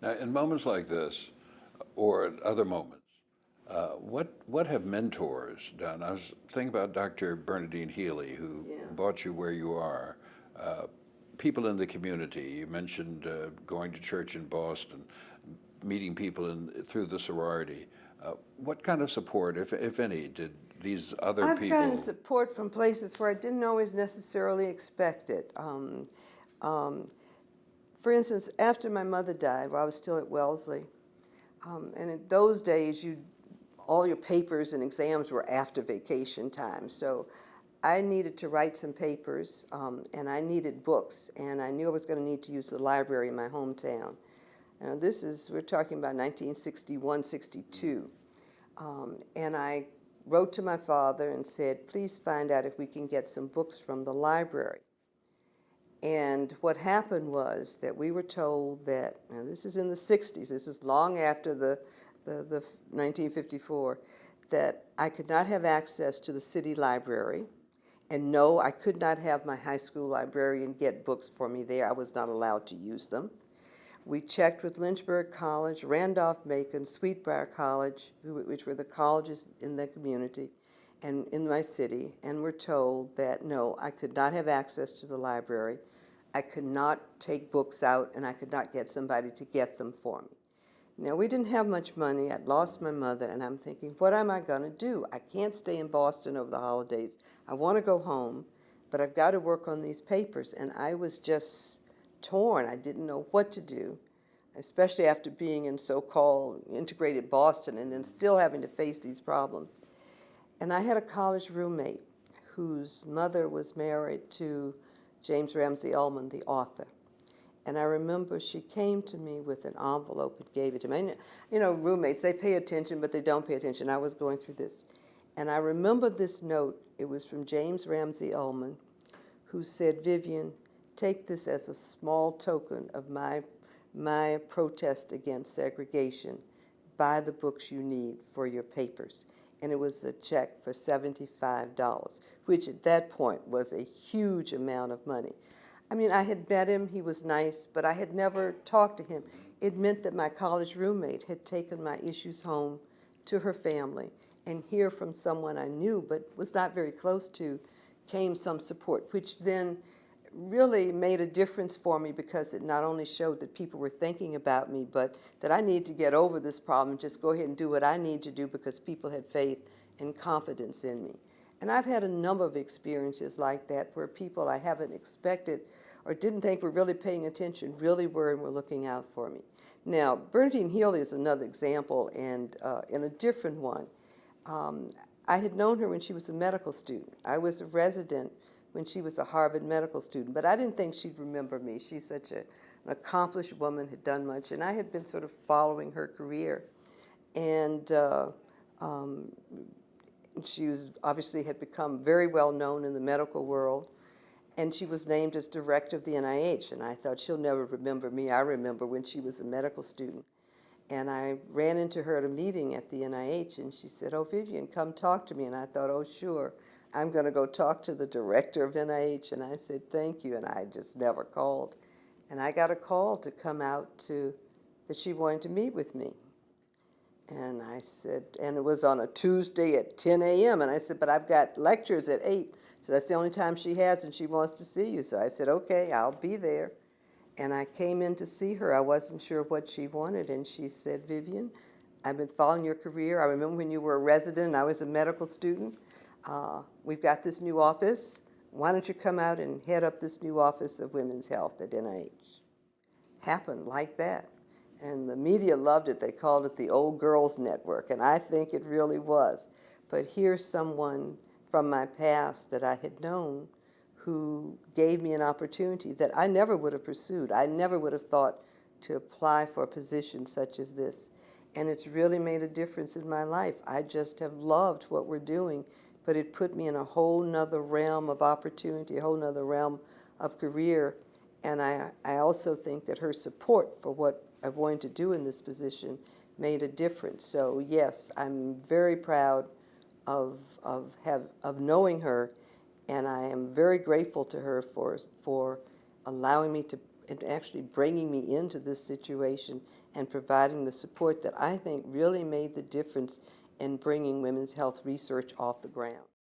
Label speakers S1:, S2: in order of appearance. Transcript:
S1: Now, in moments like this, or at other moments, what have mentors done? I was thinking about Dr. Bernadine Healy, who
S2: Yeah.
S1: brought you where you are. People in the community. You mentioned going to church in Boston, meeting people through the sorority. What kind of support, if any, did these other
S2: I've gotten
S1: people?
S2: support from places where I didn't always necessarily expect it. Um, for instance, after my mother died, while I was still at Wellesley, and in those days, all your papers and exams were after vacation time. So I needed to write some papers, and I needed books, and I knew I was going to need to use the library in my hometown. Now, we're talking about 1961, 62. And I wrote to my father and said, please find out if we can get some books from the library. And what happened was that we were told that, now this is in the 60s, this is long after the 1954, that I could not have access to the city library. And no, I could not have my high school librarian get books for me there. I was not allowed to use them. We checked with Lynchburg College, Randolph-Macon, Sweetbriar College, which were the colleges in the community and in my city, and were told that no, I could not have access to the library. I could not take books out, and I could not get somebody to get them for me. Now, we didn't have much money. I'd lost my mother, and I'm thinking, what am I going to do? I can't stay in Boston over the holidays. I want to go home, but I've got to work on these papers, and I was just torn. I didn't know what to do, especially after being in so-called integrated Boston and then still having to face these problems. And I had a college roommate whose mother was married to James Ramsey Ullman, the author. And I remember she came to me with an envelope and gave it to me. And, you know, roommates, they pay attention, but they don't pay attention. I was going through this. And I remember this note. It was from James Ramsey Ullman, who said, Vivian, take this as a small token of my protest against segregation. Buy the books you need for your papers. And it was a check for $75, which at that point was a huge amount of money. I mean, I had met him, he was nice, but I had never talked to him. It meant that my college roommate had taken my issues home to her family, and here from someone I knew but was not very close to came some support, which then really made a difference for me because it not only showed that people were thinking about me, but that I need to get over this problem and just go ahead and do what I need to do because people had faith and confidence in me. And I've had a number of experiences like that where people I haven't expected or didn't think were really paying attention really were and were looking out for me. Now, Bernadine Healy is another example, and in a different one. I had known her when she was a medical student. I was a resident when she was a Harvard medical student, but I didn't think she'd remember me. She's such an accomplished woman, had done much, and I had been sort of following her career. And she was obviously had become very well known in the medical world, and she was named as director of the NIH, and I thought she'll never remember me. I remember when she was a medical student. And I ran into her at a meeting at the NIH, and she said, oh, Vivian, come talk to me. And I thought, oh, sure, I'm going to go talk to the director of NIH. And I said, thank you, and I just never called. And I got a call to come out that she wanted to meet with me. And I said, and it was on a Tuesday at 10 a.m. And I said, but I've got lectures at 8. So that's the only time she has, and she wants to see you. So I said, okay, I'll be there. And I came in to see her. I wasn't sure what she wanted. And she said, Vivian, I've been following your career. I remember when you were a resident and I was a medical student. We've got this new office. Why don't you come out and head up this new office of women's health at NIH? Happened like that. And the media loved it. They called it the Old Girls Network, and I think it really was. But here's someone from my past that I had known who gave me an opportunity that I never would have pursued. I never would have thought to apply for a position such as this. And it's really made a difference in my life. I just have loved what we're doing, but it put me in a whole nother realm of opportunity, a whole nother realm of career. And I also think that her support for what I wanted to do in this position made a difference. So yes, I'm very proud of knowing her, and I am very grateful to her for allowing me to and actually bringing me into this situation and providing the support that I think really made the difference in bringing women's health research off the ground.